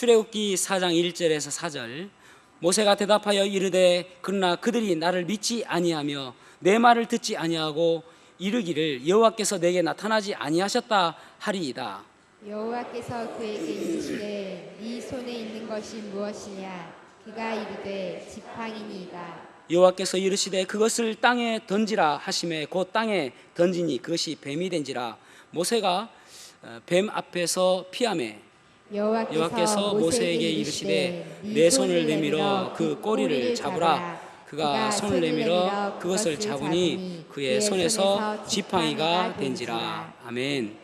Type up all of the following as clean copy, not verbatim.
출애굽기 4장 1절에서 4절. 모세가 대답하여 이르되 그러나 그들이 나를 믿지 아니하며 내 말을 듣지 아니하고 이르기를 여호와께서 내게 나타나지 아니하셨다 하리이다. 여호와께서 그에게 이르시되 네 손에 있는 것이 무엇이냐? 그가 이르되 지팡이니이다. 여호와께서 이르시되 그것을 땅에 던지라 하시매 곧 땅에 던지니 그것이 뱀이 된지라. 모세가 뱀 앞에서 피하매 여호와께서 모세에게 이르시되 내 손을 내밀어 그 꼬리를 잡으라. 그가 손을 내밀어 그것을 잡으니 그의 손에서 지팡이가 된지라. 아멘.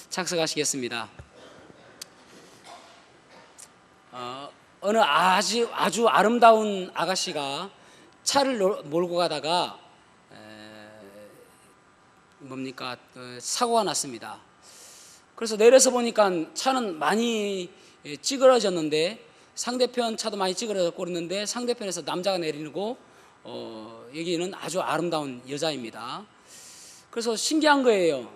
착석하시겠습니다. 어느 아주 아름다운 아가씨가 차를 몰고 가다가 사고가 났습니다. 그래서 내려서 보니까 차는 많이 찌그러졌는데 상대편 차도 많이 찌그러졌고 그랬는데 상대편에서 남자가 내리고 여기는 아주 아름다운 여자입니다. 그래서 신기한 거예요.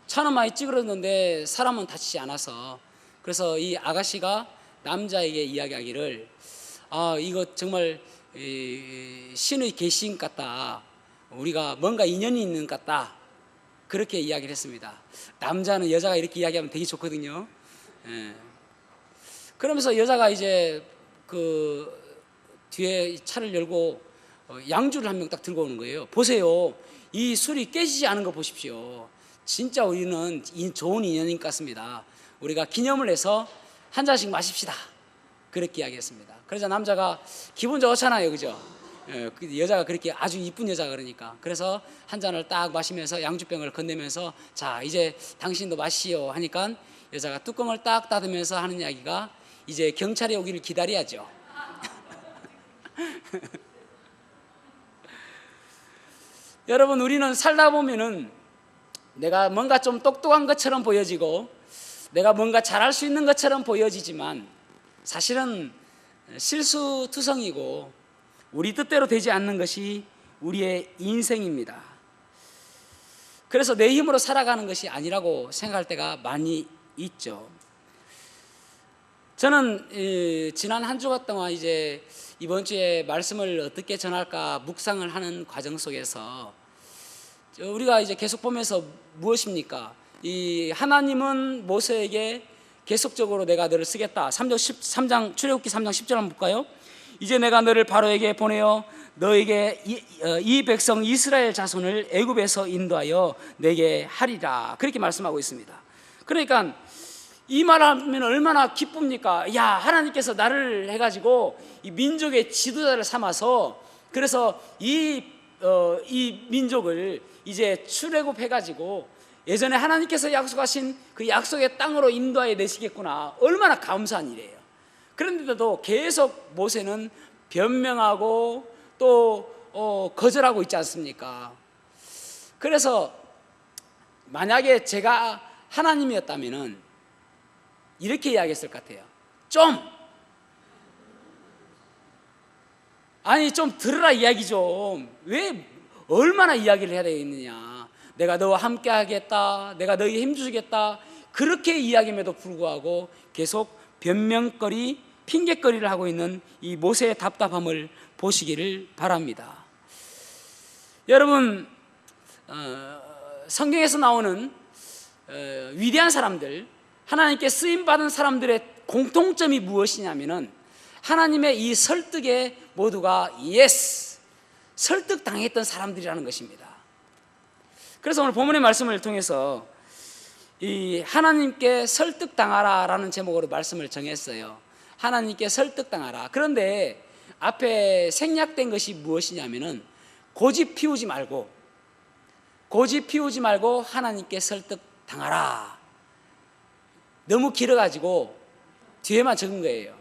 차는 많이 찌그러졌는데 사람은 다치지 않아서. 그래서 이 아가씨가 남자에게 이야기하기를 이거 정말 신의 계신 같다. 우리가 뭔가 인연이 있는 것 같다. 그렇게 이야기를 했습니다. 남자는 여자가 이렇게 이야기하면 되게 좋거든요. 그러면서 여자가 이제 그 뒤에 차를 열고 양주를 한 병 딱 들고 오는 거예요. 보세요. 이 술이 깨지지 않은 거 보십시오. 진짜 우리는 좋은 인연인 것 같습니다. 우리가 기념을 해서 한 잔씩 마십시다. 그렇게 이야기했습니다. 그래서 남자가 기분 좋잖아요, 그죠? 여자가 그렇게 아주 이쁜 여자가 그러니까. 그래서 한 잔을 딱 마시면서 양주병을 건네면서 자 이제 당신도 마시오 하니까 여자가 뚜껑을 딱 닫으면서 하는 이야기가 이제 경찰이 오기를 기다려야죠. 여러분, 우리는 살다 보면은 내가 뭔가 좀 똑똑한 것처럼 보여지고 내가 뭔가 잘할 수 있는 것처럼 보여지지만 사실은 실수투성이고 우리 뜻대로 되지 않는 것이 우리의 인생입니다. 그래서 내 힘으로 살아가는 것이 아니라고 생각할 때가 많이 있죠. 저는 지난 한 주간 동안 이제 이번 주에 말씀을 어떻게 전할까 묵상을 하는 과정 속에서 우리가 이제 계속 보면서 무엇입니까? 이 하나님은 모세에게 계속적으로 내가 너를 쓰겠다. 3장 출애굽기 3장 10절 한번 볼까요? 이제 내가 너를 바로에게 보내어 너에게 이 백성 이스라엘 자손을 애굽에서 인도하여 내게 하리라. 그렇게 말씀하고 있습니다. 그러니까 이 말하면 얼마나 기쁩니까? 야, 하나님께서 나를 해가지고 이 민족의 지도자를 삼아서 그래서 이 민족을 이제 출애굽해가지고 예전에 하나님께서 약속하신 그 약속의 땅으로 인도하여 내시겠구나. 얼마나 감사한 일이에요. 그런데도 계속 모세는 변명하고 또 거절하고 있지 않습니까? 그래서 만약에 제가 하나님이었다면은 이렇게 이야기했을 것 같아요. 좀 들으라 이야기 좀. 왜 얼마나 이야기를 해야 되겠느냐. 내가 너와 함께 하겠다. 내가 너에게 힘주겠다. 그렇게 이야기임에도 불구하고 계속 변명거리, 핑계거리를 하고 있는 이 모세의 답답함을 보시기를 바랍니다. 여러분, 성경에서 나오는 위대한 사람들, 하나님께 쓰임받은 사람들의 공통점이 무엇이냐면은 하나님의 이 설득에 모두가 예스, 설득당했던 사람들이라는 것입니다. 그래서 오늘 본문의 말씀을 통해서 이 하나님께 설득당하라라는 제목으로 말씀을 정했어요. 하나님께 설득당하라. 그런데 앞에 생략된 것이 무엇이냐면은 고집 피우지 말고 하나님께 설득당하라. 너무 길어가지고 뒤에만 적은 거예요.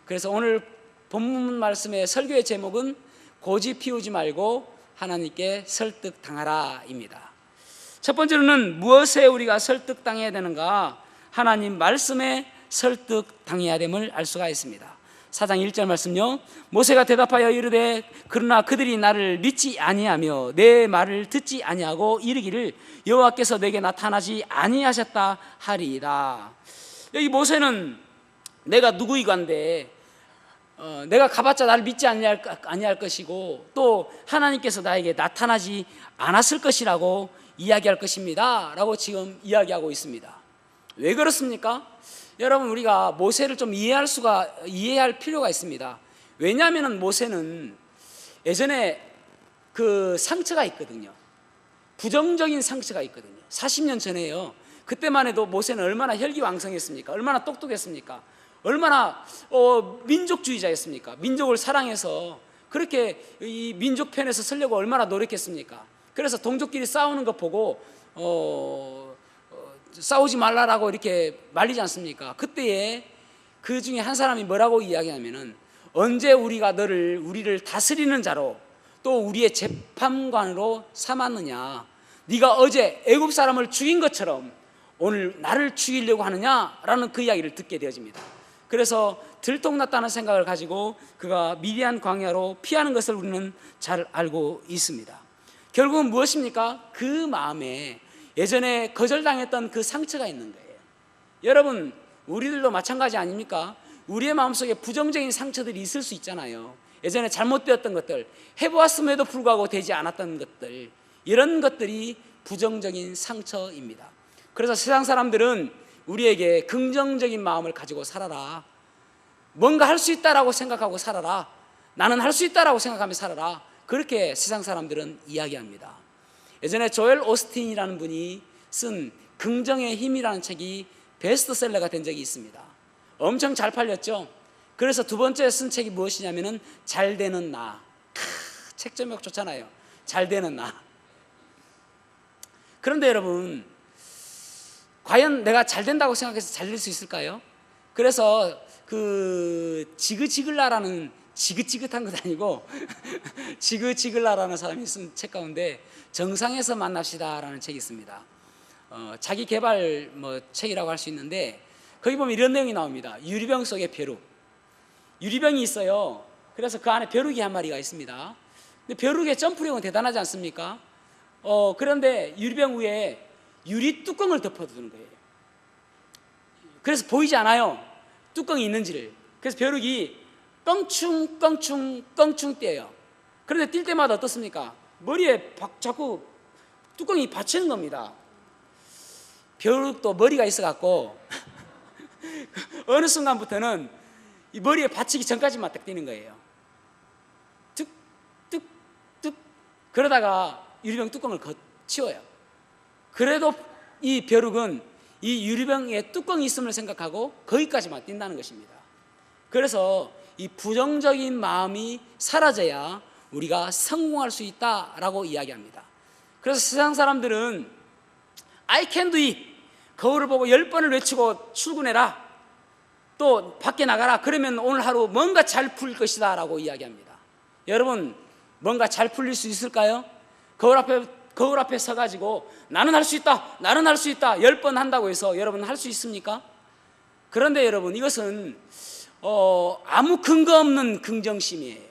그래서 오늘 본문 말씀의 설교의 제목은 고집 피우지 말고 하나님께 설득당하라입니다. 첫 번째로는 무엇에 우리가 설득당해야 되는가? 하나님 말씀에 설득당해야 됨을 알 수가 있습니다. 4장 1절 말씀요. 모세가 대답하여 이르되 그러나 그들이 나를 믿지 아니하며 내 말을 듣지 아니하고 이르기를 여호와께서 내게 나타나지 아니하셨다 하리이다. 여기 모세는 내가 누구이간데 내가 가봤자 나를 믿지 아니할 것이고 또 하나님께서 나에게 나타나지 않았을 것이라고 이야기할 것입니다 라고 지금 이야기하고 있습니다. 왜 그렇습니까? 여러분, 우리가 모세를 좀 이해할 필요가 있습니다. 왜냐하면 모세는 예전에 그 상처가 있거든요. 부정적인 상처가 있거든요. 40년 전에요. 그때만 해도 모세는 얼마나 혈기왕성했습니까? 얼마나 똑똑했습니까? 얼마나 민족주의자였습니까? 민족을 사랑해서 그렇게 이 민족 편에서 서려고 얼마나 노력했습니까? 그래서 동족끼리 싸우는 거 보고 싸우지 말라라고 이렇게 말리지 않습니까? 그때에 그 중에 한 사람이 뭐라고 이야기하면은, 언제 우리가 우리를 다스리는 자로 또 우리의 재판관으로 삼았느냐? 네가 어제 애굽 사람을 죽인 것처럼 오늘 나를 죽이려고 하느냐라는 그 이야기를 듣게 되어집니다. 그래서 들통났다는 생각을 가지고 그가 미디안 광야로 피하는 것을 우리는 잘 알고 있습니다. 결국은 무엇입니까? 그 마음에 예전에 거절당했던 그 상처가 있는 거예요. 여러분, 우리들도 마찬가지 아닙니까? 우리의 마음속에 부정적인 상처들이 있을 수 있잖아요. 예전에 잘못되었던 것들, 해보았음에도 불구하고 되지 않았던 것들, 이런 것들이 부정적인 상처입니다. 그래서 세상 사람들은 우리에게 긍정적인 마음을 가지고 살아라, 뭔가 할 수 있다라고 생각하고 살아라, 나는 할 수 있다라고 생각하며 살아라, 그렇게 세상 사람들은 이야기합니다. 예전에 조엘 오스틴이라는 분이 쓴 긍정의 힘이라는 책이 베스트셀러가 된 적이 있습니다. 엄청 잘 팔렸죠. 그래서 두 번째 쓴 책이 무엇이냐면은 잘 되는 나. 책 제목 좋잖아요. 잘 되는 나. 그런데 여러분, 과연 내가 잘 된다고 생각해서 잘 될 수 있을까요? 그래서 그 지긋지긋한 것 아니고 지그지글라라는 사람이 쓴 책 가운데 정상에서 만납시다라는 책이 있습니다. 자기 개발 책이라고 할 수 있는데, 거기 보면 이런 내용이 나옵니다. 유리병 속에 벼룩. 유리병이 있어요. 그래서 그 안에 벼룩이 한 마리가 있습니다. 근데 벼룩의 점프력은 대단하지 않습니까? 그런데 유리병 위에 유리 뚜껑을 덮어두는 거예요. 그래서 보이지 않아요, 뚜껑이 있는지를. 그래서 벼룩이 껑충 뛰어요. 그런데 뛸 때마다 어떻습니까? 머리에 자꾸 뚜껑이 받치는 겁니다. 벼룩도 머리가 있어갖고 어느 순간부터는 이 머리에 받치기 전까지만 딱 뛰는 거예요. 툭툭툭. 그러다가 유리병 뚜껑을 치워요. 그래도 이 벼룩은 이 유리병에 뚜껑이 있음을 생각하고 거기까지만 뛴다는 것입니다. 그래서 이 부정적인 마음이 사라져야 우리가 성공할 수 있다라고 이야기합니다. 그래서 세상 사람들은 I can do it, 거울을 보고 10번을 외치고 출근해라, 또 밖에 나가라, 그러면 오늘 하루 뭔가 잘 풀릴 것이다 라고 이야기합니다. 여러분, 뭔가 잘 풀릴 수 있을까요? 거울 앞에 서가지고 나는 할 수 있다, 나는 할 수 있다 10번 한다고 해서 여러분 할 수 있습니까? 그런데 여러분, 이것은 아무 근거 없는 긍정심이에요.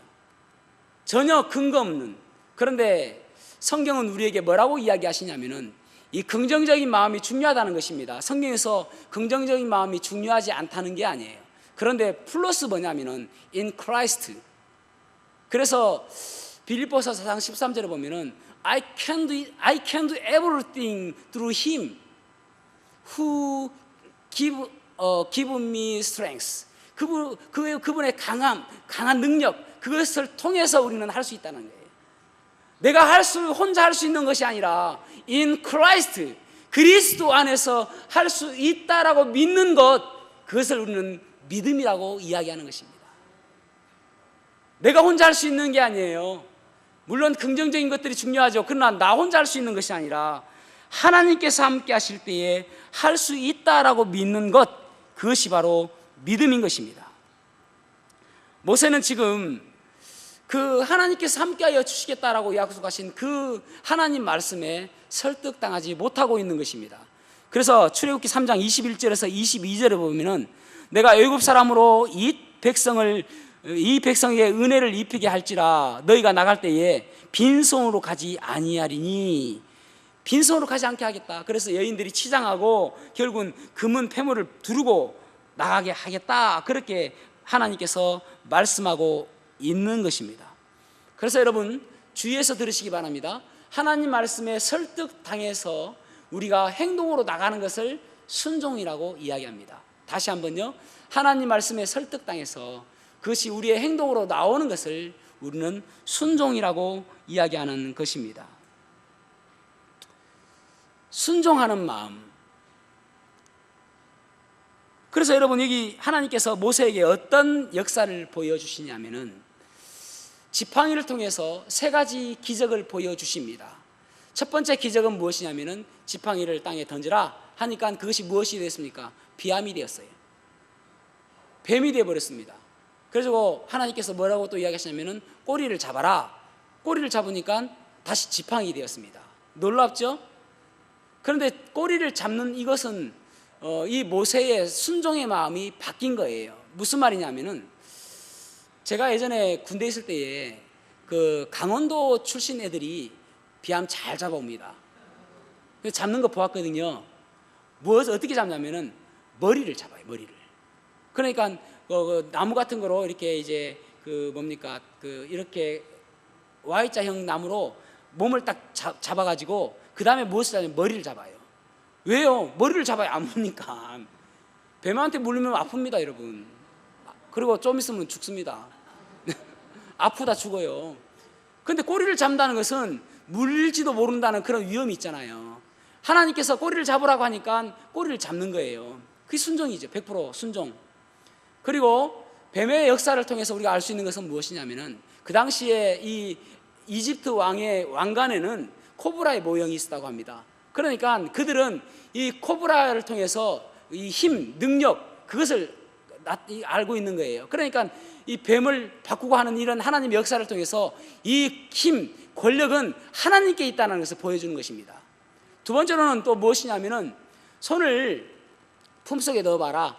전혀 근거 없는. 그런데 성경은 우리에게 뭐라고 이야기하시냐면은 이 긍정적인 마음이 중요하다는 것입니다. 성경에서 긍정적인 마음이 중요하지 않다는 게 아니에요. 그런데 플러스 뭐냐면은 in Christ. 그래서 빌립보서 4장 13절에 보면은 I can do everything through him who give me strength. 그분의 강한 능력, 그것을 통해서 우리는 할 수 있다는 거예요. 내가 혼자 할 수 있는 것이 아니라 in Christ, 그리스도 안에서 할 수 있다라고 믿는 것, 그것을 우리는 믿음이라고 이야기하는 것입니다. 내가 혼자 할 수 있는 게 아니에요. 물론 긍정적인 것들이 중요하죠. 그러나 나 혼자 할 수 있는 것이 아니라 하나님께서 함께 하실 때에 할 수 있다라고 믿는 것, 그것이 바로 믿음인 것입니다. 모세는 지금 그 하나님께서 함께하여 주시겠다라고 약속하신 그 하나님 말씀에 설득당하지 못하고 있는 것입니다. 그래서 출애굽기 3장 21절에서 22절에 보면은 내가 애굽 사람으로 이 백성에게 은혜를 입히게 할지라 너희가 나갈 때에 빈손으로 가지 아니하리니, 빈손으로 가지 않게 하겠다. 그래서 여인들이 치장하고 결국은 금은 패물을 두르고 나가게 하겠다, 그렇게 하나님께서 말씀하고 있는 것입니다. 그래서 여러분 주의해서 들으시기 바랍니다. 하나님 말씀에 설득당해서 우리가 행동으로 나가는 것을 순종이라고 이야기합니다. 다시 한번요, 하나님 말씀에 설득당해서 그것이 우리의 행동으로 나오는 것을 우리는 순종이라고 이야기하는 것입니다. 순종하는 마음. 그래서 여러분 여기 하나님께서 모세에게 어떤 역사를 보여주시냐면은 지팡이를 통해서 세 가지 기적을 보여주십니다. 첫 번째 기적은 무엇이냐면은 지팡이를 땅에 던지라 하니까 그것이 무엇이 됐습니까? 비암이 되었어요. 뱀이 되어버렸습니다. 그래서 하나님께서 뭐라고 또 이야기하시냐면은 꼬리를 잡아라. 꼬리를 잡으니까 다시 지팡이 되었습니다. 놀랍죠? 그런데 꼬리를 잡는 이것은 이 모세의 순종의 마음이 바뀐 거예요. 무슨 말이냐면은 제가 예전에 군대 있을 때에 그 강원도 출신 애들이 비암 잘 잡아옵니다. 잡는 거 보았거든요. 무엇을 어떻게 잡냐면은 머리를 잡아요. 머리를. 그러니까 나무 같은 거로 이렇게 이제 그 뭡니까 그 이렇게 Y자형 나무로 몸을 딱 잡아가지고 그 다음에 무엇을 하냐면 머리를 잡아요. 왜요? 머리를 잡아야 안 묻니까. 뱀한테 물리면 아픕니다, 여러분. 그리고 좀 있으면 죽습니다. 아프다 죽어요. 그런데 꼬리를 잡는다는 것은 물릴지도 모른다는 그런 위험이 있잖아요. 하나님께서 꼬리를 잡으라고 하니까 꼬리를 잡는 거예요. 그게 순종이죠. 100% 순종. 그리고 뱀의 역사를 통해서 우리가 알 수 있는 것은 무엇이냐면은 그 당시에 이 이집트 왕의 왕관에는 코브라의 모형이 있었다고 합니다. 그러니까 그들은 이 코브라를 통해서 이 힘, 능력, 그것을 알고 있는 거예요. 그러니까 이 뱀을 바꾸고 하는 이런 하나님의 역사를 통해서 이 힘, 권력은 하나님께 있다는 것을 보여주는 것입니다. 두 번째로는 또 무엇이냐면은 손을 품속에 넣어봐라.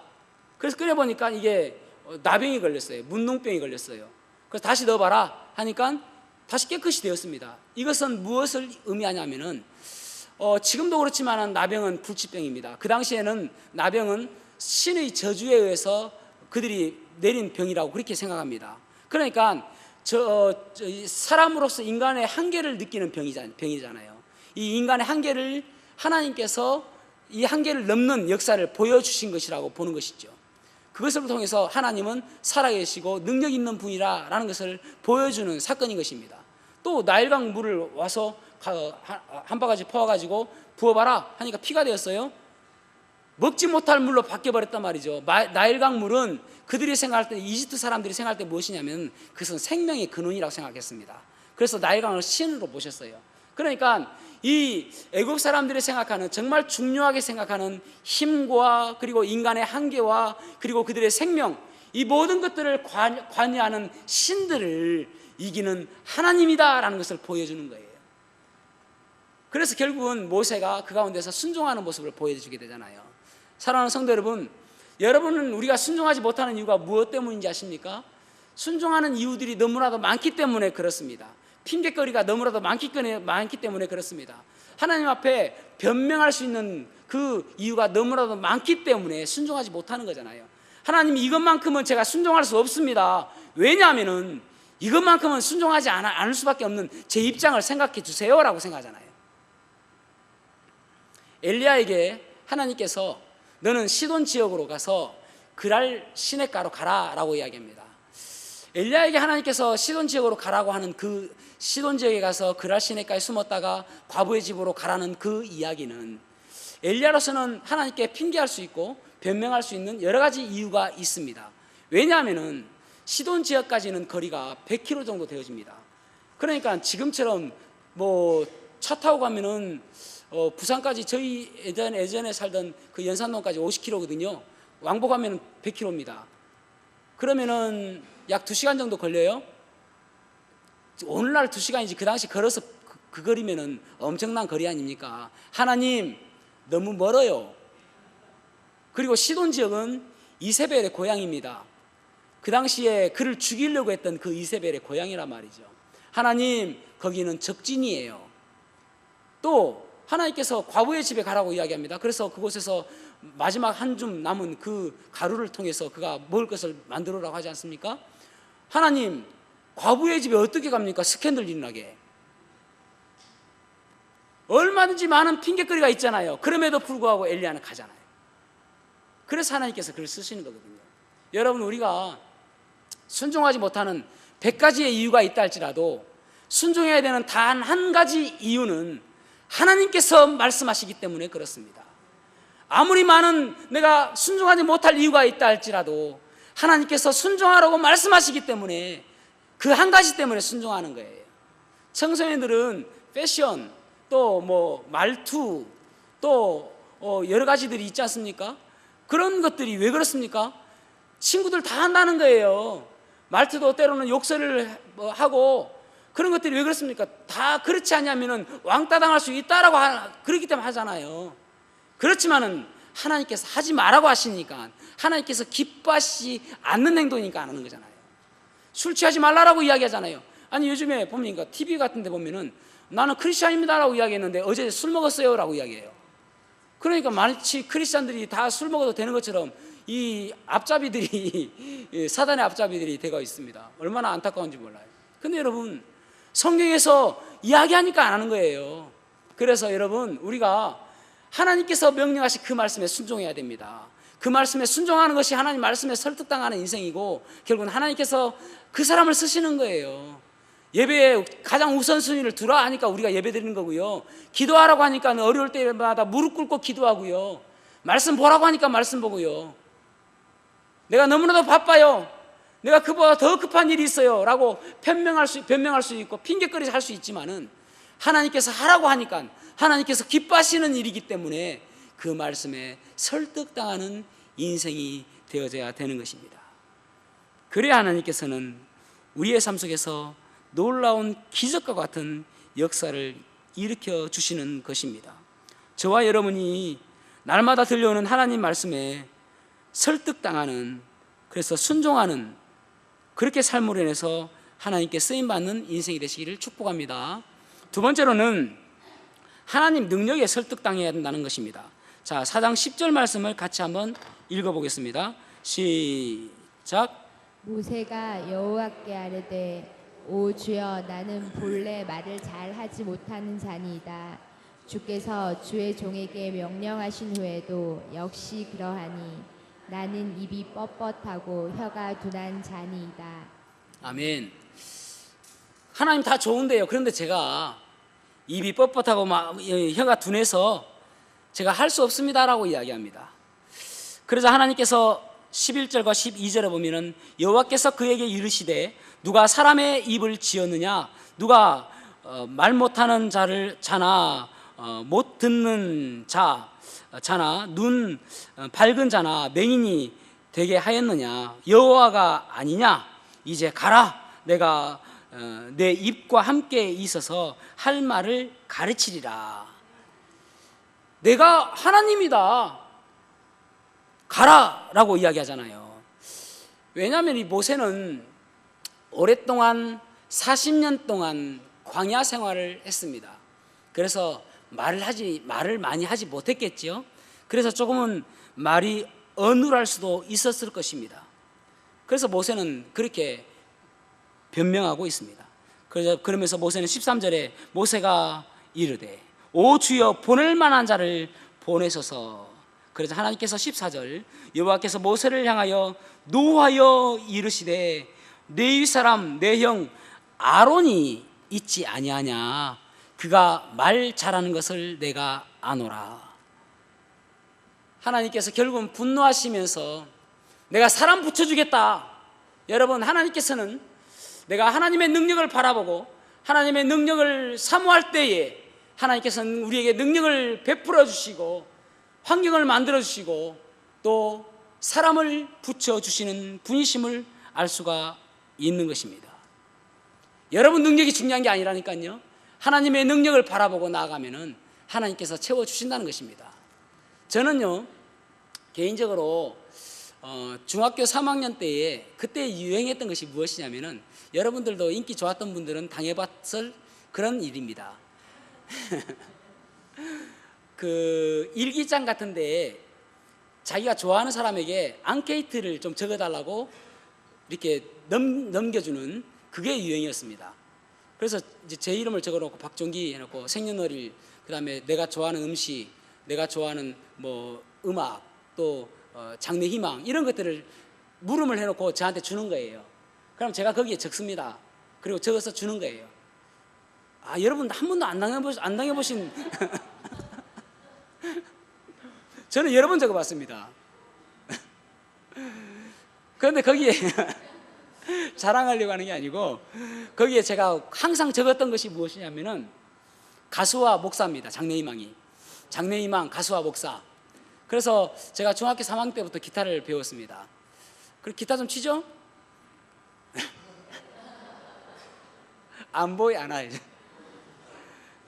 그래서 끓여보니까 이게 나병이 걸렸어요. 문둥병이 걸렸어요. 그래서 다시 넣어봐라 하니까 다시 깨끗이 되었습니다. 이것은 무엇을 의미하냐면은 지금도 그렇지만 나병은 불치병입니다. 그 당시에는 나병은 신의 저주에 의해서 그들이 내린 병이라고 그렇게 생각합니다. 그러니까 사람으로서 인간의 한계를 느끼는 병이잖아요. 이 인간의 한계를 하나님께서 이 한계를 넘는 역사를 보여주신 것이라고 보는 것이죠. 그것을 통해서 하나님은 살아계시고 능력 있는 분이라는 것을 보여주는 사건인 것입니다. 또 나일강 물을 와서 한 바가지 퍼와가지고 부어봐라 하니까 피가 되었어요. 먹지 못할 물로 바뀌어버렸단 말이죠. 나일강 물은 그들이 생각할 때, 이집트 사람들이 생각할 때 무엇이냐면 그것은 생명의 근원이라고 생각했습니다. 그래서 나일강을 신으로 보셨어요. 그러니까 이 애국 사람들이 생각하는, 정말 중요하게 생각하는 힘과 그리고 인간의 한계와 그리고 그들의 생명, 이 모든 것들을 관여하는 신들을 이기는 하나님이다라는 것을 보여주는 거예요. 그래서 결국은 모세가 그 가운데서 순종하는 모습을 보여주게 되잖아요. 사랑하는 성도 여러분, 여러분은 우리가 순종하지 못하는 이유가 무엇 때문인지 아십니까? 순종하는 이유들이 너무나도 많기 때문에 그렇습니다. 핑계거리가 너무나도 많기 때문에 그렇습니다. 하나님 앞에 변명할 수 있는 그 이유가 너무나도 많기 때문에 순종하지 못하는 거잖아요. 하나님, 이것만큼은 제가 순종할 수 없습니다. 왜냐하면은 이것만큼은 순종하지 않을 수밖에 없는 제 입장을 생각해 주세요라고 생각하잖아요. 엘리야에게 하나님께서 너는 시돈 지역으로 가서 그랄 시냇가로 가라라고 이야기합니다. 엘리야에게 하나님께서 시돈 지역으로 가라고 하는 그 시돈 지역에 가서 그랄 시냇가에 숨었다가 과부의 집으로 가라는 그 이야기는 엘리야로서는 하나님께 핑계할 수 있고 변명할 수 있는 여러 가지 이유가 있습니다. 왜냐하면은 시돈 지역까지는 거리가 100km 정도 되어집니다. 그러니까 지금처럼 뭐 차 타고 가면은 부산까지 저희 예전에 살던 그 연산동까지 50km거든요. 왕복하면 100km입니다. 그러면은 약 2시간 정도 걸려요. 오늘날 2시간이지 그 당시 걸어서 그 거리면은 엄청난 거리 아닙니까? 하나님, 너무 멀어요. 그리고 시돈 지역은 이세벨의 고향입니다. 그 당시에 그를 죽이려고 했던 그 이세벨의 고향이란 말이죠. 하나님, 거기는 적진이에요. 또 하나님께서 과부의 집에 가라고 이야기합니다. 그래서 그곳에서 마지막 한 줌 남은 그 가루를 통해서 그가 먹을 것을 만들어라고 하지 않습니까? 하나님, 과부의 집에 어떻게 갑니까? 스캔들 일어나게. 얼마든지 많은 핑계거리가 있잖아요. 그럼에도 불구하고 엘리야는 가잖아요. 그래서 하나님께서 그를 쓰시는 거거든요. 여러분, 우리가 순종하지 못하는 100가지의 이유가 있다 할지라도 순종해야 되는 단 한 가지 이유는 하나님께서 말씀하시기 때문에 그렇습니다. 아무리 많은 내가 순종하지 못할 이유가 있다 할지라도 하나님께서 순종하라고 말씀하시기 때문에 그 한 가지 때문에 순종하는 거예요. 청소년들은 패션, 또 뭐 말투, 또 여러 가지들이 있지 않습니까? 그런 것들이 왜 그렇습니까? 친구들 다 한다는 거예요. 말투도 때로는 욕설을 하고 그런 것들이 왜 그렇습니까? 다 그렇지 않냐면은 왕따 당할 수 있다라고 그렇기 때문에 하잖아요. 그렇지만은 하나님께서 하지 말라고 하시니까, 하나님께서 기뻐하시지 않는 행동이니까 안 하는 거잖아요. 술 취하지 말라라고 이야기하잖아요. 아니, 요즘에 보니까 TV 같은 데 보면은 나는 크리스찬입니다라고 이야기했는데 어제 술 먹었어요 라고 이야기해요. 그러니까 마치 크리스찬들이 다 술 먹어도 되는 것처럼 이 앞잡이들이 사단의 앞잡이들이 되어 있습니다. 얼마나 안타까운지 몰라요. 근데 여러분, 성경에서 이야기하니까 안 하는 거예요. 그래서 여러분, 우리가 하나님께서 명령하신 그 말씀에 순종해야 됩니다. 그 말씀에 순종하는 것이 하나님 말씀에 설득당하는 인생이고, 결국은 하나님께서 그 사람을 쓰시는 거예요. 예배에 가장 우선순위를 두라 하니까 우리가 예배 드리는 거고요. 기도하라고 하니까 어려울 때마다 무릎 꿇고 기도하고요. 말씀 보라고 하니까 말씀 보고요. 내가 너무나도 바빠요, 내가 그보다 더 급한 일이 있어요 라고 변명할 수 있고 핑계거리 할 수 있지만은, 하나님께서 하라고 하니까 하나님께서 기뻐하시는 일이기 때문에 그 말씀에 설득당하는 인생이 되어져야 되는 것입니다. 그래야 하나님께서는 우리의 삶 속에서 놀라운 기적과 같은 역사를 일으켜 주시는 것입니다. 저와 여러분이 날마다 들려오는 하나님 말씀에 설득당하는, 그래서 순종하는, 그렇게 삶으로 인해서 하나님께 쓰임받는 인생이 되시기를 축복합니다. 두 번째로는 하나님 능력에 설득당해야 된다는 것입니다. 자, 4장 10절 말씀을 같이 한번 읽어보겠습니다. 시작. 모세가 여호와께 아뢰되 오 주여, 나는 본래 말을 잘 하지 못하는 자니이다. 주께서 주의 종에게 명령하신 후에도 역시 그러하니 나는 입이 뻣뻣하고 혀가 둔한 자니이다. 아멘. 하나님 다 좋은데요, 그런데 제가 입이 뻣뻣하고 혀가 둔해서 제가 할 수 없습니다라고 이야기합니다. 그래서 하나님께서 11절과 12절에 보면은 여호와께서 그에게 이르시되 누가 사람의 입을 지었느냐, 누가 말 못하는 자나 못 듣는 자나 눈 밝은 자나 맹인이 되게 하였느냐, 여호와가 아니냐. 이제 가라, 내가 내 입과 함께 있어서 할 말을 가르치리라. 내가 하나님이다, 가라라고 이야기하잖아요. 왜냐하면 이 모세는 오랫동안 40년 동안 광야 생활을 했습니다. 그래서 말을 많이 하지 못했겠죠. 그래서 조금은 말이 어눌할 수도 있었을 것입니다. 그래서 모세는 그렇게 변명하고 있습니다. 그러면서 모세는 13절에 모세가 이르되 오 주여, 보낼 만한 자를 보내소서. 그래서 하나님께서 14절 여호와께서 모세를 향하여 노하여 이르시되 레위 사람 내 형 아론이 있지 아니하냐, 그가 말 잘하는 것을 내가 아노라. 하나님께서 결국은 분노하시면서 내가 사람 붙여주겠다. 여러분, 하나님께서는 내가 하나님의 능력을 바라보고 하나님의 능력을 사모할 때에 하나님께서는 우리에게 능력을 베풀어 주시고 환경을 만들어 주시고 또 사람을 붙여주시는 분이심을 알 수가 있는 것입니다. 여러분, 능력이 중요한 게 아니라니까요. 하나님의 능력을 바라보고 나아가면은 하나님께서 채워주신다는 것입니다. 저는요, 개인적으로 중학교 3학년 때에 그때 유행했던 것이 무엇이냐면은, 여러분들도 인기 좋았던 분들은 당해봤을 그런 일입니다. 그 일기장 같은데 자기가 좋아하는 사람에게 앙케이트를 좀 적어달라고 이렇게 넘겨주는 그게 유행이었습니다. 그래서 이제 제 이름을 적어놓고 박종기 해놓고 생년월일, 그다음에 내가 좋아하는 음식, 내가 좋아하는 뭐 음악, 또 장래희망 이런 것들을 물음을 해놓고 저한테 주는 거예요. 그럼 제가 거기에 적습니다. 그리고 적어서 주는 거예요. 아, 여러분 한 번도 안 당해보신 저는 여러 번 적어봤습니다. 그런데 거기에 자랑하려고 하는 게 아니고, 거기에 제가 항상 적었던 것이 무엇이냐면은 가수와 목사입니다. 장래희망이. 장래희망, 가수와 목사. 그래서 제가 중학교 3학년 때부터 기타를 배웠습니다. 그리고 기타 좀 치죠? 안 보이 안 와요.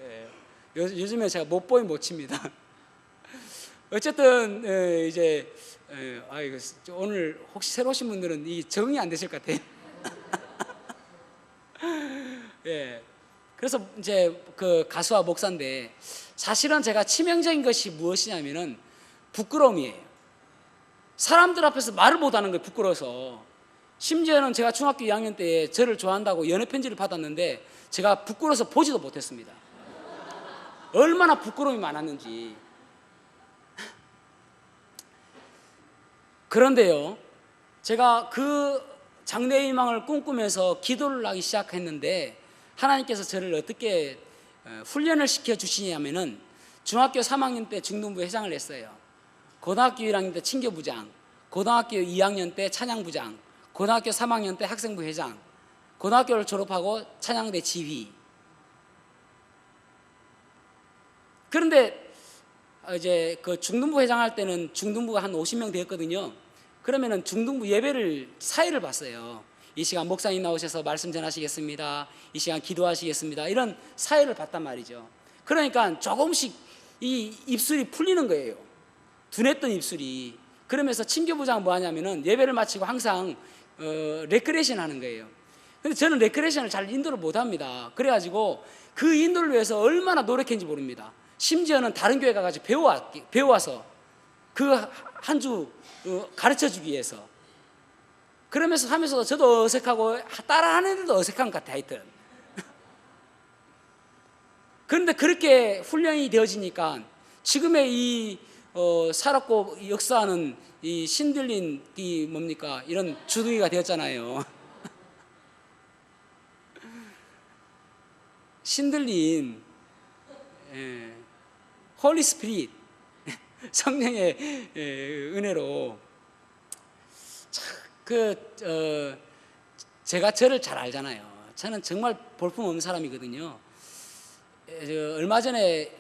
예, 요즘에 제가 못 보이 못 칩니다. 어쨌든 이제 아이고, 오늘 혹시 새로 오신 분들은 이 적응이 안 되실 것 같아요. 예, 그래서 이제 그 가수와 목사인데, 사실은 제가 치명적인 것이 무엇이냐면은 부끄러움이에요. 사람들 앞에서 말을 못하는 거예요, 부끄러워서. 심지어는 제가 중학교 2학년 때 저를 좋아한다고 연애 편지를 받았는데 제가 부끄러워서 보지도 못했습니다. 얼마나 부끄러움이 많았는지. 그런데요, 제가 그 장래희망을 꿈꾸면서 기도를 하기 시작했는데 하나님께서 저를 어떻게 훈련을 시켜 주시냐면은, 중학교 3학년 때 중등부 회장을 했어요. 고등학교 1학년 때 친교부장, 고등학교 2학년 때 찬양부장, 고등학교 3학년 때 학생부 회장, 고등학교를 졸업하고 찬양대 지휘. 그런데 이제 그 중등부 회장 할 때는 중등부가 한 50명 되었거든요. 그러면은 중등부 예배를 사회를 봤어요. 이 시간 목사님 나오셔서 말씀 전하시겠습니다. 이 시간 기도하시겠습니다. 이런 사회를 봤단 말이죠. 그러니까 조금씩 이 입술이 풀리는 거예요. 둔했던 입술이. 그러면서 친교부장 뭐 하냐면은 예배를 마치고 항상 레크레이션 하는 거예요. 근데 저는 레크레이션을 잘 인도를 못 합니다. 그래가지고 그 인도를 위해서 얼마나 노력했는지 모릅니다. 심지어는 다른 교회 가가지고 배워와서 그 한 주 가르쳐 주기 위해서. 그러면서 하면서도 저도 어색하고 따라하는 애들도 어색한 것 같아요, 하여튼. 그런데 그렇게 훈련이 되어지니까 지금의 이 살았고 역사하는 이 신들린 이 뭡니까, 이런 주둥이가 되었잖아요. 신들린 홀리 스피릿, 성령의 은혜로 제가 저를 잘 알잖아요. 저는 정말 볼품없는 사람이거든요. 얼마 전에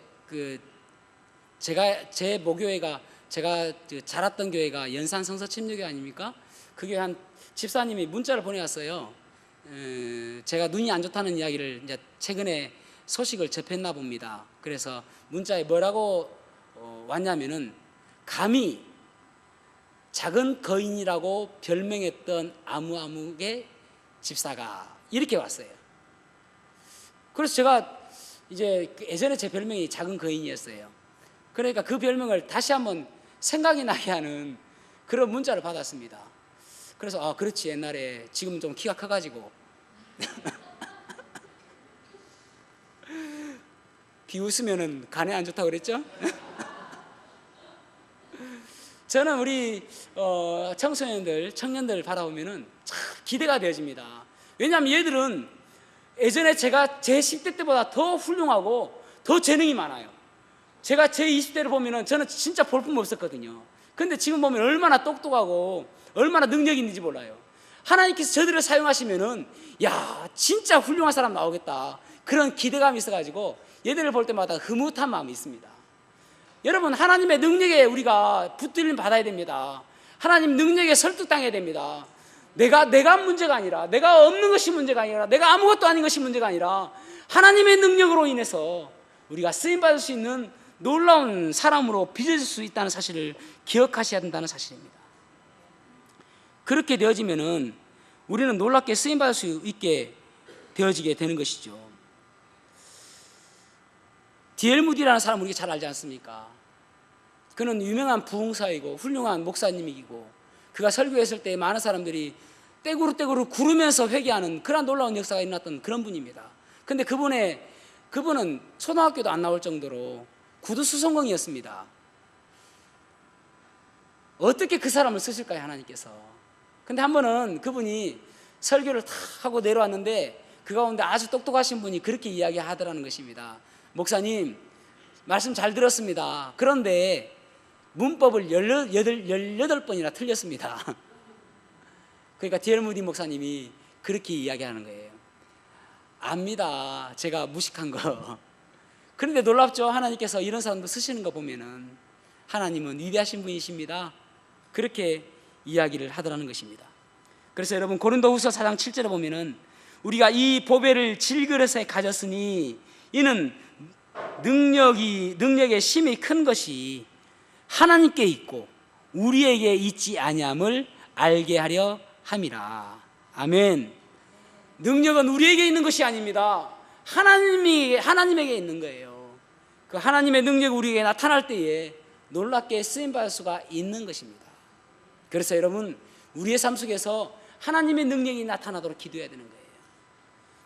제 모교회가, 제가 자랐던 교회가 연산 성서 침례교회 아닙니까? 그 교회 한 집사님이 문자를 보내왔어요. 제가 눈이 안 좋다는 이야기를 이제 최근에 소식을 접했나 봅니다. 그래서 문자에 뭐라고 왔냐면은, 감히 작은 거인이라고 별명했던 아무아무의 집사가, 이렇게 왔어요. 그래서 제가 이제 예전에 제 별명이 작은 거인이었어요. 그러니까 그 별명을 다시 한번 생각이 나게 하는 그런 문자를 받았습니다. 그래서 아, 그렇지, 옛날에. 지금 좀 키가 커가지고. 비웃으면은 간에 안 좋다고 그랬죠? 저는 우리 청소년들, 청년들 바라보면은 참 기대가 되어집니다. 왜냐하면 얘들은 예전에 제가 제 10대 때보다 더 훌륭하고 더 재능이 많아요. 제가 제 20대를 보면은 저는 진짜 볼품 없었거든요. 근데 지금 보면 얼마나 똑똑하고 얼마나 능력이 있는지 몰라요. 하나님께서 저들을 사용하시면은 야, 진짜 훌륭한 사람 나오겠다, 그런 기대감이 있어가지고 얘들을 볼 때마다 흐뭇한 마음이 있습니다. 여러분, 하나님의 능력에 우리가 붙들림 받아야 됩니다. 하나님 능력에 설득당해야 됩니다. 내가 문제가 아니라, 내가 없는 것이 문제가 아니라, 내가 아무것도 아닌 것이 문제가 아니라 하나님의 능력으로 인해서 우리가 쓰임받을 수 있는 놀라운 사람으로 빚어질 수 있다는 사실을 기억하셔야 된다는 사실입니다. 그렇게 되어지면은 우리는 놀랍게 쓰임받을 수 있게 되어지게 되는 것이죠. D.L. 무디라는 사람 우리가 잘 알지 않습니까? 그는 유명한 부흥사이고 훌륭한 목사님이고, 그가 설교했을 때 많은 사람들이 떼구르떼구르 구르면서 회개하는 그런 놀라운 역사가 일어났던 그런 분입니다. 근데 그분은 초등학교도 안 나올 정도로 구두수성공이었습니다. 어떻게 그 사람을 쓰실까요, 하나님께서? 근데 한 번은 그분이 설교를 탁 하고 내려왔는데 그 가운데 아주 똑똑하신 분이 그렇게 이야기하더라는 것입니다. 목사님, 말씀 잘 들었습니다. 그런데 문법을 18번이나 틀렸습니다. 그러니까 D.L. 무디 목사님이 그렇게 이야기하는 거예요. 압니다, 제가 무식한 거. 그런데 놀랍죠? 하나님께서 이런 사람도 쓰시는 거 보면은 하나님은 위대하신 분이십니다. 그렇게 이야기를 하더라는 것입니다. 그래서 여러분, 고린도후서 4장 7절에 보면은 우리가 이 보배를 질그릇에 가졌으니 이는 능력의 심이 큰 것이 하나님께 있고 우리에게 있지 아니함을 알게 하려 함이라. 아멘. 능력은 우리에게 있는 것이 아닙니다. 하나님에게 있는 거예요. 그 하나님의 능력이 우리에게 나타날 때에 놀랍게 쓰임받을 수가 있는 것입니다. 그래서 여러분, 우리의 삶 속에서 하나님의 능력이 나타나도록 기도해야 되는 거예요.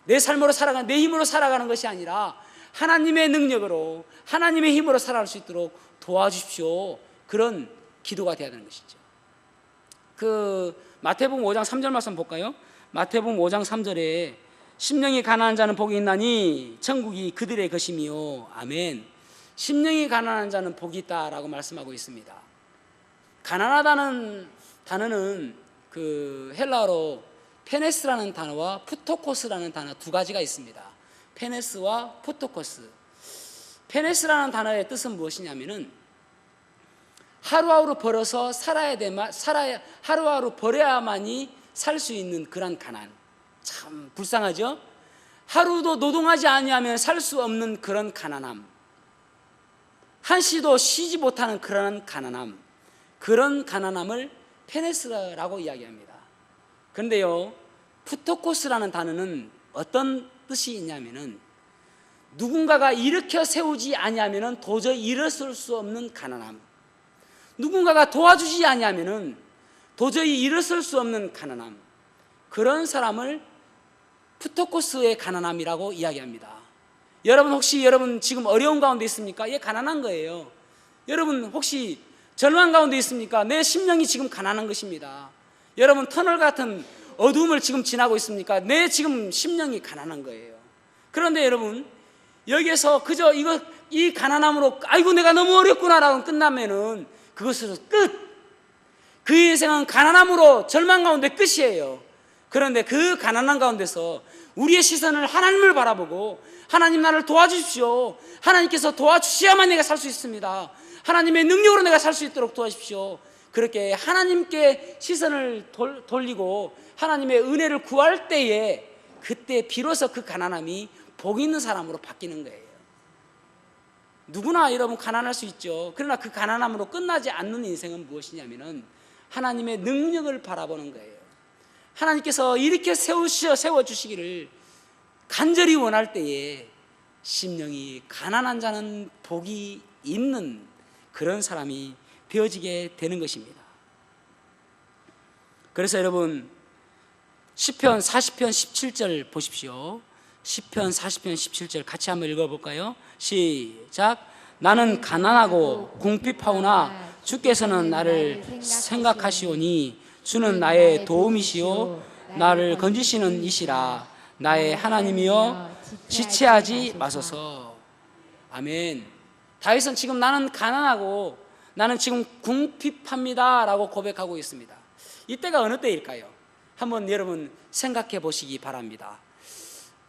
내 삶으로 살아가는, 내 힘으로 살아가는 것이 아니라 하나님의 능력으로, 하나님의 힘으로 살아갈 수 있도록 도와주십시오. 그런 기도가 되어야 되는 것이죠. 마태복음 5장 3절 말씀 볼까요? 마태복음 5장 3절에 심령이 가난한 자는 복이 있나니 천국이 그들의 것이며. 아멘. 심령이 가난한 자는 복이 있다라고 말씀하고 있습니다. 가난하다는 단어는 헬라어로 페네스라는 단어와 푸토코스라는 단어 두 가지가 있습니다. 페네스와 푸토코스. 페네스라는 단어의 뜻은 무엇이냐면은 하루하루 벌어서 하루하루 벌어야만이 살 수 있는 그런 가난. 참 불쌍하죠? 하루도 노동하지 아니하면 살 수 없는 그런 가난함. 한시도 쉬지 못하는 그런 가난함. 그런 가난함을 페네스라고 이야기합니다. 그런데요, 푸토코스라는 단어는 어떤 뜻이 있냐면은 누군가가 일으켜 세우지 아니하면은 도저히 일어설 수 없는 가난함. 누군가가 도와주지 아니하면은 도저히 일어설 수 없는 가난함. 그런 사람을 푸토코스의 가난함이라고 이야기합니다. 여러분 지금 어려운 가운데 있습니까? 예, 가난한 거예요. 여러분 혹시 절망 가운데 있습니까? 내 심령이 지금 가난한 것입니다. 여러분 터널 같은 어두움을 지금 지나고 있습니까? 내 지금 심령이 가난한 거예요. 그런데 여러분, 여기에서 그저 이 가난함으로 아이고 내가 너무 어렵구나라고 끝나면은 그것으로 끝. 그 인생은 가난함으로 절망 가운데 끝이에요. 그런데 그 가난한 가운데서 우리의 시선을 하나님을 바라보고 하나님 나를 도와주십시오. 하나님께서 도와주셔야만 내가 살 수 있습니다. 하나님의 능력으로 내가 살 수 있도록 도와주십시오. 그렇게 하나님께 시선을 돌리고 하나님의 은혜를 구할 때에 그때 비로소 그 가난함이 복 있는 사람으로 바뀌는 거예요. 누구나 여러분 가난할 수 있죠. 그러나 그 가난함으로 끝나지 않는 인생은 무엇이냐면은 하나님의 능력을 바라보는 거예요. 하나님께서 이렇게 세워주시기를 간절히 원할 때에 심령이 가난한 자는 복이 있는 그런 사람이 되어지게 되는 것입니다. 그래서 여러분 시편 40편 17절 보십시오. 시편 40편 17절 같이 한번 읽어볼까요? 시작. 나는 가난하고 궁핍하오나 주께서는 나를 생각하시오니 주는 나의 도움이시오 나를 건지시는 이시라. 나의 하나님이여 지체하지 마소서. 아멘. 다윗은 지금 나는 가난하고 나는 지금 궁핍합니다 라고 고백하고 있습니다. 이때가 어느 때일까요? 한번 여러분 생각해 보시기 바랍니다.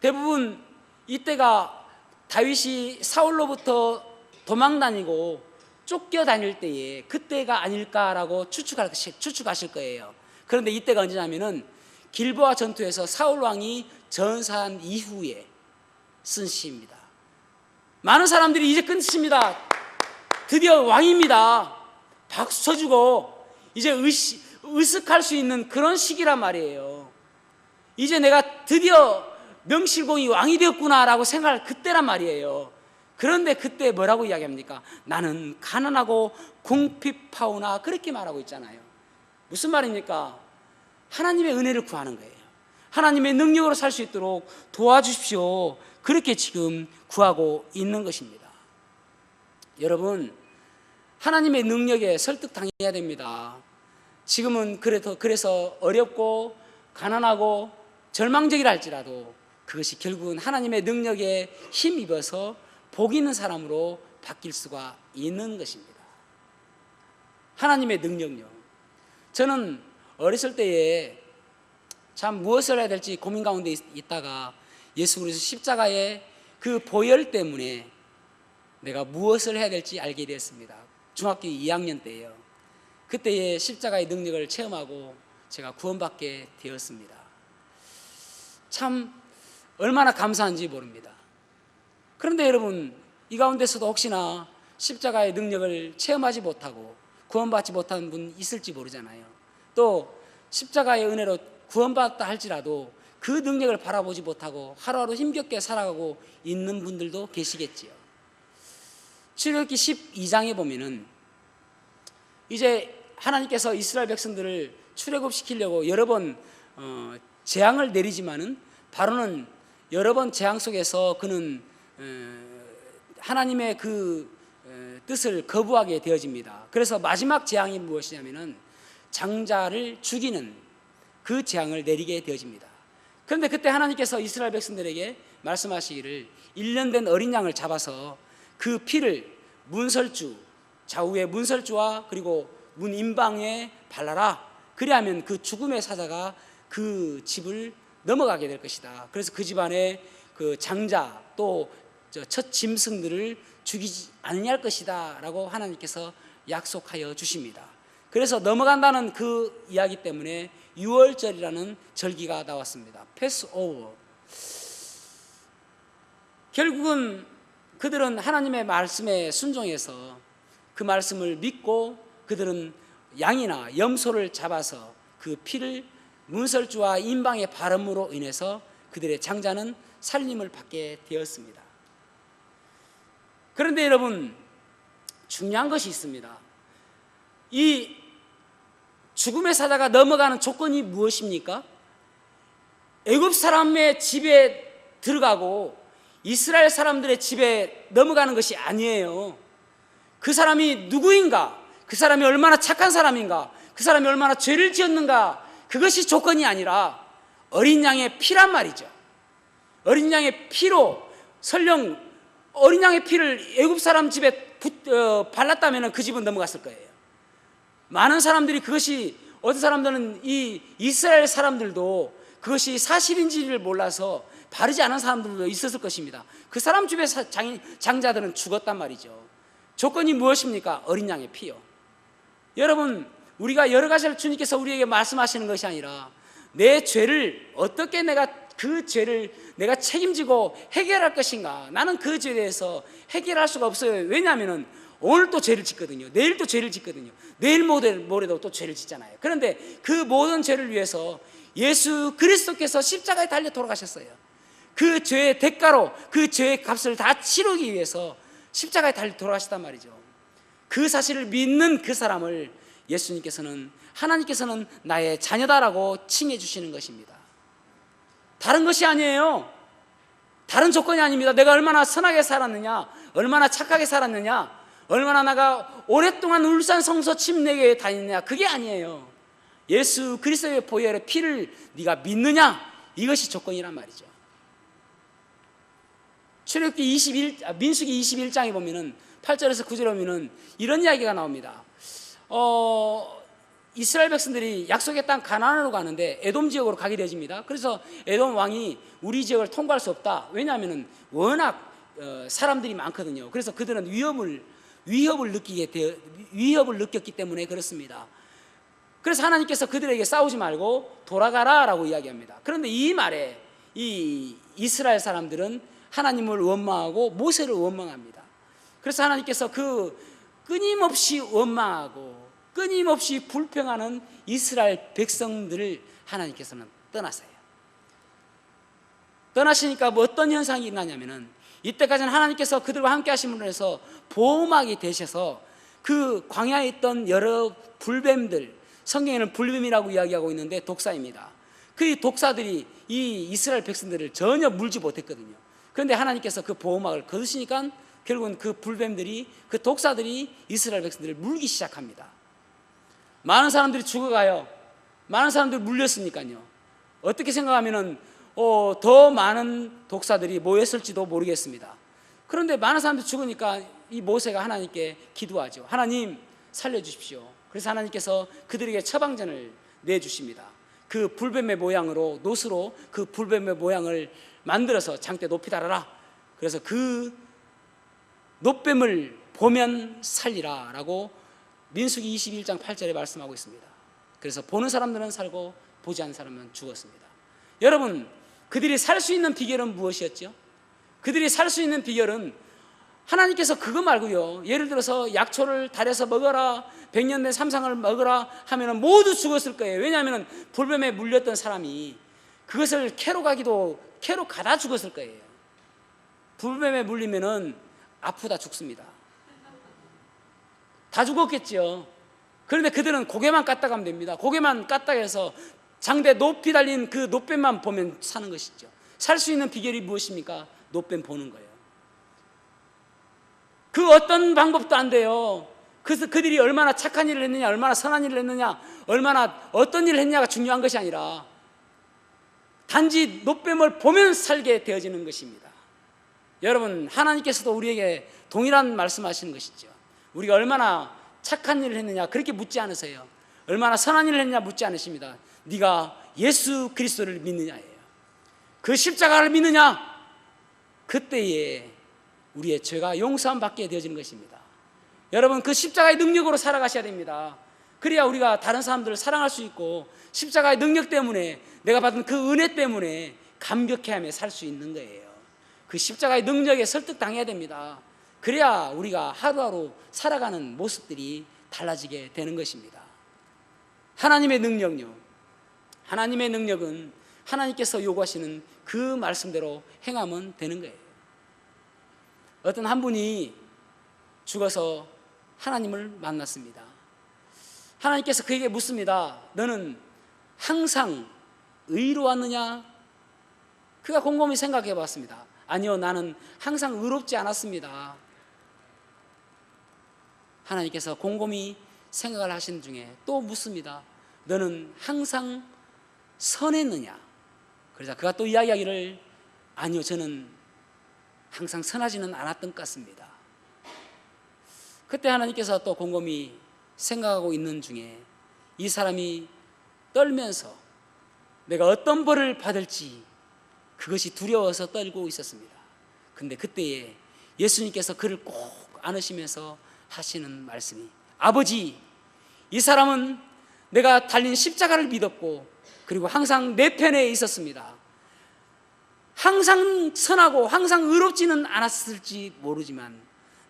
대부분 이때가 다윗이 사울로부터 도망다니고 쫓겨다닐 때에 그때가 아닐까라고 추측하실 거예요. 그런데 이때가 언제냐면은 길보아 전투에서 사울 왕이 전사한 이후에 쓴 시입니다. 많은 사람들이 이제 끝입니다. 드디어 왕입니다. 박수 쳐주고 이제 의식할 수 있는 그런 시기란 말이에요. 이제 내가 드디어 명실공히 왕이 되었구나라고 생각할 그때란 말이에요. 그런데 그때 뭐라고 이야기합니까? 나는 가난하고 궁핍하오나, 그렇게 말하고 있잖아요. 무슨 말입니까? 하나님의 은혜를 구하는 거예요. 하나님의 능력으로 살 수 있도록 도와주십시오. 그렇게 지금 구하고 있는 것입니다. 여러분, 하나님의 능력에 설득당해야 됩니다. 지금은 그래서 어렵고 가난하고 절망적이라 할지라도 그것이 결국은 하나님의 능력에 힘입어서 복 있는 사람으로 바뀔 수가 있는 것입니다. 하나님의 능력요. 저는 어렸을 때에 참 무엇을 해야 될지 고민 가운데 있다가 예수 그리스도 십자가의 그 보혈 때문에 내가 무엇을 해야 될지 알게 되었습니다. 중학교 2학년 때예요. 그때의 십자가의 능력을 체험하고 제가 구원받게 되었습니다. 참 얼마나 감사한지 모릅니다. 그런데 여러분, 이 가운데서도 혹시나 십자가의 능력을 체험하지 못하고 구원받지 못한 분 있을지 모르잖아요. 또 십자가의 은혜로 구원받았다 할지라도 그 능력을 바라보지 못하고 하루하루 힘겹게 살아가고 있는 분들도 계시겠지요. 출애굽기 12장에 보면은 이제 하나님께서 이스라엘 백성들을 출애굽시키려고 여러 번 재앙을 내리지만은 바로는 여러 번 재앙 속에서 그는 하나님의 그 뜻을 거부하게 되어집니다. 그래서 마지막 재앙이 무엇이냐면은 장자를 죽이는 그 재앙을 내리게 되어집니다. 그런데 그때 하나님께서 이스라엘 백성들에게 말씀하시기를 1년 된 어린 양을 잡아서 그 피를 문설주, 좌우의 문설주와 그리고 문 임방에 발라라. 그리하면 그 죽음의 사자가 그 집을 넘어가게 될 것이다. 그래서 그 집안에 그 장자 또 첫 짐승들을 죽이지 아니할 것이다 라고 하나님께서 약속하여 주십니다. 그래서 넘어간다는 그 이야기 때문에 유월절이라는 절기가 나왔습니다. 패스오버. 결국은 그들은 하나님의 말씀에 순종해서 그 말씀을 믿고 그들은 양이나 염소를 잡아서 그 피를 문설주와 임방에 바름으로 인해서 그들의 장자는 살림을 받게 되었습니다. 그런데 여러분, 중요한 것이 있습니다. 이 죽음의 사자가 넘어가는 조건이 무엇입니까? 애굽 사람의 집에 들어가고 이스라엘 사람들의 집에 넘어가는 것이 아니에요. 그 사람이 누구인가? 그 사람이 얼마나 착한 사람인가? 그 사람이 얼마나 죄를 지었는가? 그것이 조건이 아니라 어린 양의 피란 말이죠. 어린 양의 피로, 설령 어린 양의 피를 애굽 사람 집에 발랐다면 그 집은 넘어갔을 거예요. 많은 사람들이 그것이, 어떤 사람들은 이 이스라엘 사람들도 그것이 사실인지를 몰라서 바르지 않은 사람들도 있었을 것입니다. 그 사람 집의 장자들은 죽었단 말이죠. 조건이 무엇입니까? 어린 양의 피요. 여러분, 우리가 여러 가지를 주님께서 우리에게 말씀하시는 것이 아니라 내 죄를 어떻게 그 죄를 내가 책임지고 해결할 것인가. 나는 그 죄에 대해서 해결할 수가 없어요. 왜냐하면 오늘 또 죄를 짓거든요. 내일 또 죄를 짓거든요. 내일 모레도 또 죄를 짓잖아요. 그런데 그 모든 죄를 위해서 예수 그리스도께서 십자가에 달려 돌아가셨어요. 그 죄의 대가로 그 죄의 값을 다 치르기 위해서 십자가에 달려 돌아가셨단 말이죠. 그 사실을 믿는 그 사람을 예수님께서는, 하나님께서는 나의 자녀다라고 칭해 주시는 것입니다. 다른 것이 아니에요. 다른 조건이 아닙니다. 내가 얼마나 선하게 살았느냐, 얼마나 착하게 살았느냐, 얼마나 내가 오랫동안 울산 성서 침례교회에 다녔느냐, 그게 아니에요. 예수 그리스도의 보혈의 피를 네가 믿느냐, 이것이 조건이란 말이죠. 민수기 21장에 보면은 8절에서 9절에 보면은 이런 이야기가 나옵니다. 이스라엘 백성들이 약속의 땅 가나안으로 가는데 에돔 지역으로 가게 되어집니다. 그래서 에돔 왕이 우리 지역을 통과할 수 없다. 왜냐하면 워낙 사람들이 많거든요. 그래서 그들은 위협을 느꼈기 때문에 그렇습니다. 그래서 하나님께서 그들에게 싸우지 말고 돌아가라라고 이야기합니다. 그런데 이 말에 이 이스라엘 사람들은 하나님을 원망하고 모세를 원망합니다. 그래서 하나님께서 그 끊임없이 원망하고 끊임없이 불평하는 이스라엘 백성들을 하나님께서는 떠나세요. 떠나시니까 뭐 어떤 현상이 일어나냐면은 이때까지는 하나님께서 그들과 함께 하심으로 해서 보호막이 되셔서 그 광야에 있던 여러 불뱀들, 성경에는 불뱀이라고 이야기하고 있는데 독사입니다. 그 독사들이 이 이스라엘 백성들을 전혀 물지 못했거든요. 그런데 하나님께서 그 보호막을 거두시니까 결국은 그 불뱀들이, 그 독사들이 이스라엘 백성들을 물기 시작합니다. 많은 사람들이 죽어가요. 많은 사람들이 물렸으니까요. 어떻게 생각하면은 더 많은 독사들이 모였을지도 모르겠습니다. 그런데 많은 사람들이 죽으니까 이 모세가 하나님께 기도하죠. 하나님 살려주십시오. 그래서 하나님께서 그들에게 처방전을 내주십니다. 그 불뱀의 모양으로, 노스로 그 불뱀의 모양을 만들어서 장대 높이 달아라. 그래서 그 노뱀을 보면 살리라 라고 민수기 21장 8절에 말씀하고 있습니다. 그래서 보는 사람들은 살고 보지 않는 사람은 죽었습니다. 여러분, 그들이 살 수 있는 비결은 무엇이었죠? 그들이 살 수 있는 비결은 하나님께서 그거 말고요, 예를 들어서 약초를 달여서 먹어라, 100년 된 삼상을 먹어라 하면 모두 죽었을 거예요. 왜냐하면 불뱀에 물렸던 사람이 그것을 캐로 가다 죽었을 거예요. 불뱀에 물리면 아프다 죽습니다. 다 죽었겠죠. 그런데 그들은 고개만 까딱 하면 됩니다. 고개만 까딱 해서 장대 높이 달린 그 노뱀만 보면 사는 것이죠. 살 수 있는 비결이 무엇입니까? 노뱀 보는 거예요. 그 어떤 방법도 안 돼요. 그래서 그들이 얼마나 착한 일을 했느냐, 얼마나 선한 일을 했느냐, 얼마나 어떤 일을 했느냐가 중요한 것이 아니라 단지 노뱀을 보면 살게 되어지는 것입니다. 여러분, 하나님께서도 우리에게 동일한 말씀하시는 것이죠. 우리가 얼마나 착한 일을 했느냐 그렇게 묻지 않으세요. 얼마나 선한 일을 했느냐 묻지 않으십니다. 네가 예수 그리스도를 믿느냐예요. 그 십자가를 믿느냐, 그때에 우리의 죄가 용서함 받게 되어지는 것입니다. 여러분, 그 십자가의 능력으로 살아가셔야 됩니다. 그래야 우리가 다른 사람들을 사랑할 수 있고, 십자가의 능력 때문에, 내가 받은 그 은혜 때문에 감격해하며 살 수 있는 거예요. 그 십자가의 능력에 설득당해야 됩니다. 그래야 우리가 하루하루 살아가는 모습들이 달라지게 되는 것입니다. 하나님의 능력요, 하나님의 능력은 하나님께서 요구하시는 그 말씀대로 행하면 되는 거예요. 어떤 한 분이 죽어서 하나님을 만났습니다. 하나님께서 그에게 묻습니다. 너는 항상 의로웠느냐? 그가 곰곰이 생각해 봤습니다. 아니요, 나는 항상 의롭지 않았습니다. 하나님께서 곰곰이 생각을 하신 중에 또 묻습니다. 너는 항상 선했느냐? 그래서 그가 또 이야기하기를, 아니요, 저는 항상 선하지는 않았던 것 같습니다. 그때 하나님께서 또 곰곰이 생각하고 있는 중에 이 사람이 떨면서 내가 어떤 벌을 받을지 그것이 두려워서 떨고 있었습니다. 근데 그때에 예수님께서 그를 꼭 안으시면서 하시는 말씀이, 아버지, 이 사람은 내가 달린 십자가를 믿었고 그리고 항상 내 편에 있었습니다. 항상 선하고 항상 의롭지는 않았을지 모르지만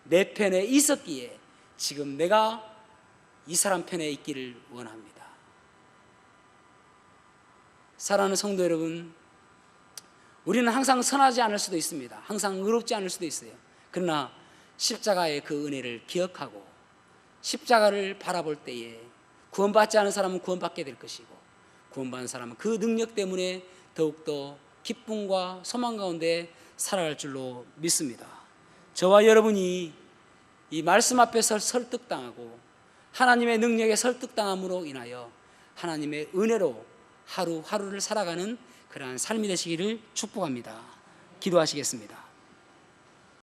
내 편에 있었기에 지금 내가 이 사람 편에 있기를 원합니다. 사랑하는 성도 여러분, 우리는 항상 선하지 않을 수도 있습니다. 항상 의롭지 않을 수도 있어요. 그러나 십자가의 그 은혜를 기억하고 십자가를 바라볼 때에 구원받지 않은 사람은 구원받게 될 것이고, 구원받은 사람은 그 능력 때문에 더욱더 기쁨과 소망 가운데 살아갈 줄로 믿습니다. 저와 여러분이 이 말씀 앞에서 설득당하고 하나님의 능력에 설득당함으로 인하여 하나님의 은혜로 하루하루를 살아가는 그러한 삶이 되시기를 축복합니다. 기도하시겠습니다.